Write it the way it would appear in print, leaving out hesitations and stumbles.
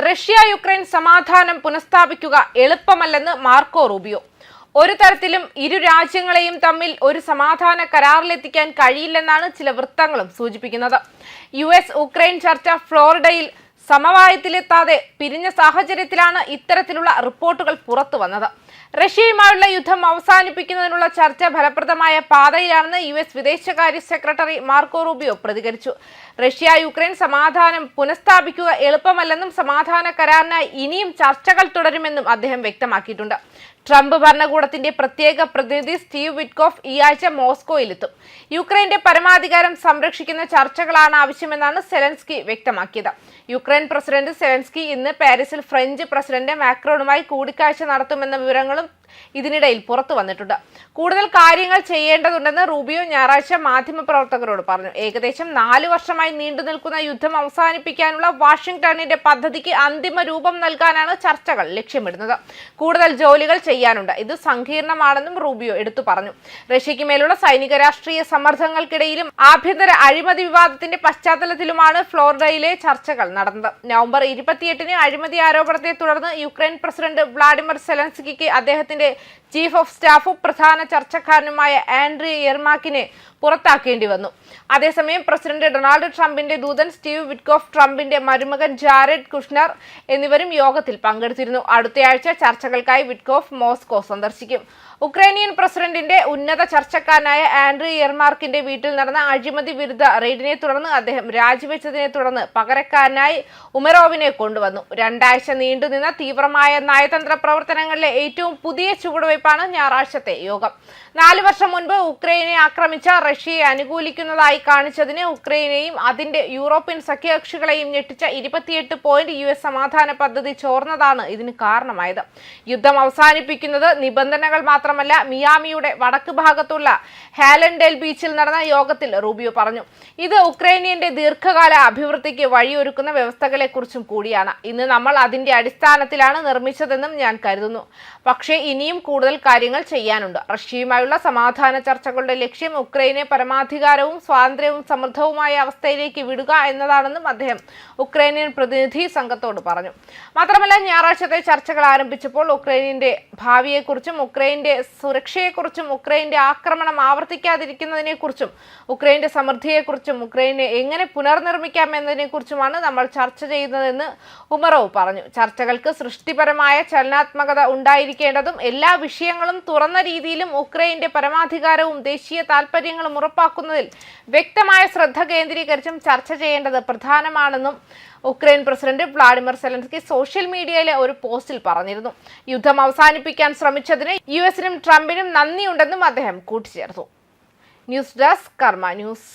Russia Ukraine സമാധാനം പുനഃസ്ഥാപിക്കുക എളുപ്പമല്ലെന്ന് Marco Rubio. ഒരു തരത്തിലും ഇരു രാജ്യങ്ങളെയും തമ്മിൽ ഒരു സമാധാന കരാറിലെത്തിക്കാൻ കഴിയില്ലെന്നാണ് ചില വൃത്തങ്ങളും സൂചിപ്പിക്കുന്നത്. US ഉക്രൈൻ ചർച്ച ഫ്ലോറിഡയിൽ സമവായത്തിലെത്താതെ പിരിഞ്ഞ സാഹചര്യത്തിലാണ് ഇത്തരത്തിലുള്ള റിപ്പോർട്ടുകൾ പുറത്തു വന്നത്. റഷ്യയുമായുള്ള യുദ്ധം അവസാനിപ്പിക്കുന്നതിനുള്ള ചർച്ച ഫലപ്രദമായ പാതയിലാണെന്ന് US വിദേശകാര്യ സെക്രട്ടറി മാർക്കോ റൂബിയോ പ്രതികരിച്ചു. റഷ്യ യുക്രൈൻ സമാധാനം പുനഃസ്ഥാപിക്കുക എളുപ്പമല്ലെന്നും സമാധാന കരാറിനായി ഇനിയും ചർച്ചകൾ തുടരുമെന്നും അദ്ദേഹം വ്യക്തമാക്കിയിട്ടുണ്ട്. ട്രംപ് ഭരണകൂടത്തിന്റെ പ്രത്യേക പ്രതിനിധി സ്റ്റീവ് വിറ്റ്കോഫ് ഈ ആഴ്ച മോസ്കോയിലെത്തും. യുക്രൈന്റെ പരമാധികാരം സംരക്ഷിക്കുന്ന ചർച്ചകളാണ് ആവശ്യമെന്നാണ് സെലൻസ്കി വ്യക്തമാക്കിയത്. യുക്രൈൻ പ്രസിഡന്റ് സെലൻസ്കി ഇന്ന് പാരീസിൽ ഫ്രഞ്ച് പ്രസിഡന്റ് മാക്രോണുമായി കൂടിക്കാഴ്ച നടത്തുമെന്ന വിവരങ്ങളും ഇതിനിടയിൽ പുറത്തു വന്നിട്ടുണ്ട്. കൂടുതൽ കാര്യങ്ങൾ ചെയ്യേണ്ടതുണ്ടെന്ന് റൂബിയോ ഞായറാഴ്ച മാധ്യമപ്രവർത്തകരോട് പറഞ്ഞു. ഏകദേശം 4 വർഷമായി നീണ്ടു നിൽക്കുന്ന യുദ്ധം അവസാനിപ്പിക്കാനുള്ള വാഷിംഗ്ടണിന്റെ പദ്ധതിക്ക് അന്തിമ രൂപം നൽകാനാണ് ചർച്ചകൾ ലക്ഷ്യമിടുന്നത്. കൂടുതൽ ജോലികൾ ചെയ്യാനുണ്ട്. ഇത് സങ്കീർണമാണെന്നും റൂബിയോ എടുത്തു പറഞ്ഞു. റഷ്യയ്ക്ക് മേലുള്ള സൈനിക രാഷ്ട്രീയ സമ്മർദ്ദങ്ങൾക്കിടയിലും ആഭ്യന്തര അഴിമതി വിവാദത്തിന്റെ പശ്ചാത്തലത്തിലുമാണ് ഫ്ലോറിഡയിലെ ചർച്ചകൾ നടന്നത്. നവംബർ 28-ന് അഴിമതി ആരോപണത്തെ തുടർന്ന് യുക്രൈൻ പ്രസിഡന്റ് വ്ളാഡിമിർ സെലൻസ്കിക്ക് അദ്ദേഹത്തിന്റെ ചീഫ് ഓഫ് സ്റ്റാഫും പ്രധാന ചർച്ചക്കാരനുമായ ആൻഡ്രി യെർമാക്കിനെ പുറത്താക്കേണ്ടി വന്നു. അതേസമയം പ്രസിഡന്റ് ഡൊണാൾഡ് ട്രംപിന്റെ ദൂതൻ സ്റ്റീവ് വിറ്റ്കോഫ്, ട്രംപിന്റെ മരുമകൻ ജാരെഡ് കുഷ്നർ എന്നിവരും യോഗത്തിൽ പങ്കെടുത്തിരുന്നു. അടുത്തയാഴ്ച ചർച്ചകൾക്കായി വിറ്റ്കോഫ് മോസ്കോ സന്ദർശിക്കും. ഉക്രൈനിയൻ പ്രസിഡന്റിന്റെ ഉന്നത ചർച്ചക്കാരനായ ആൻഡ്രി യെർമാക്കിന്റെ വീട്ടിൽ നടന്ന അഴിമതി വിരുദ്ധ റെയ്ഡിനെ തുടർന്ന് അദ്ദേഹം രാജിവെച്ചതിനെ തുടർന്ന് പകരക്കാരനായി ഉമറോവിനെ കൊണ്ടുവന്നു. 2 ആഴ്ച നീണ്ടുനിന്ന തീവ്രമായ നയതന്ത്ര പ്രവർത്തനങ്ങളിലെ ഏറ്റവും പുതിയ ചുവടുവയ്പ്പാണ് ഞായറാഴ്ചത്തെ യോഗം. 4 വർഷം മുൻപ് ഉക്രൈനെ ആക്രമിച്ച റഷ്യയെ അനുകൂലിക്കുന്നതായി കാണിച്ചതിന് ഉക്രൈനെയും അതിന്റെ യൂറോപ്യൻ സഖ്യകക്ഷികളെയും ഞെട്ടിച്ച 28 പോയിന്റ് US സമാധാന പദ്ധതി ചോർന്നതാണ് ഇതിന് കാരണമായത്. യുദ്ധം അവസാനിപ്പിക്കുന്നത് നിബന്ധനകൾ മാത്രമല്ല, മിയാമിയുടെ വടക്ക് ഭാഗത്തുള്ള ഹാലൻഡേൽ ബീച്ചിൽ നടന്ന യോഗത്തിൽ റൂബിയോ പറഞ്ഞു. ഇത് ഉക്രൈനിയന്റെ ദീർഘകാല അഭിവൃദ്ധിക്ക് വഴിയൊരുക്കുന്ന വ്യവസ്ഥകളെക്കുറിച്ചും കൂടിയാണ്. ഇന്ന് നമ്മൾ അതിന്റെ അടിസ്ഥാനത്തിലാണ് നിർമ്മിച്ചതെന്നും ഞാൻ കരുതുന്നു. പക്ഷേ ഇനിയും കൂടുതൽ കാര്യങ്ങൾ ചെയ്യാനുണ്ട്. റഷ്യയുമായുള്ള സമാധാന ചർച്ചകളുടെ ലക്ഷ്യം ഉക്രൈനെ പരമാധികാരവും സ്വാതന്ത്ര്യവും സമൃദ്ധവുമായ അവസ്ഥയിലേക്ക് വിടുക എന്നതാണെന്നും അദ്ദേഹം ഉക്രൈനിയൻ പ്രതിനിധി സംഘത്തോട് പറഞ്ഞു. മാത്രമല്ല, ഞായറാഴ്ചത്തെ ചർച്ചകൾ ആരംഭിച്ചപ്പോൾ ഉക്രൈനിന്റെ ഭാവിയെക്കുറിച്ചും ഉക്രൈന്റെ സുരക്ഷയെക്കുറിച്ചും ഉക്രൈന്റെ ആക്രമണം ആവർത്തിക്കാതിരിക്കുന്നതിനെക്കുറിച്ചും ഉക്രൈന്റെ സമൃദ്ധിയെക്കുറിച്ചും ഉക്രൈനെ എങ്ങനെ പുനർനിർമ്മിക്കാം എന്നതിനെക്കുറിച്ചുമാണ് നമ്മൾ ചർച്ച ചെയ്യുന്നതെന്ന് ഉമറോവ് പറഞ്ഞു. ചർച്ചകൾക്ക് സൃഷ്ടിപരമായ ചലനാത്മകത ഉണ്ടായിരിക്കേണ്ടതും എല്ലാ വിഷയങ്ങളും തുറന്ന രീതിയിലും ഉക്രൈന്റെ പരമാധികാരവും ദേശീയ താൽപര്യങ്ങളും ഉറപ്പാക്കുന്നതിൽ വ്യക്തമായ ശ്രദ്ധ കേന്ദ്രീകരിച്ചും ചർച്ച ചെയ്യേണ്ടത് പ്രധാനമാണെന്നും Ukraine president Vladimir Zelensky social മീഡിയയിലെ ഒരു പോസ്റ്റിൽ പറഞ്ഞിരുന്നു. യുദ്ധം അവസാനിപ്പിക്കാൻ ശ്രമിച്ചതിന് US-നും ട്രംപിനും നന്ദിയുണ്ടെന്നും അദ്ദേഹം കൂട്ടിച്ചേർത്തു. ന്യൂസ് ഡെസ്ക് കർമ്മ ന്യൂസ്.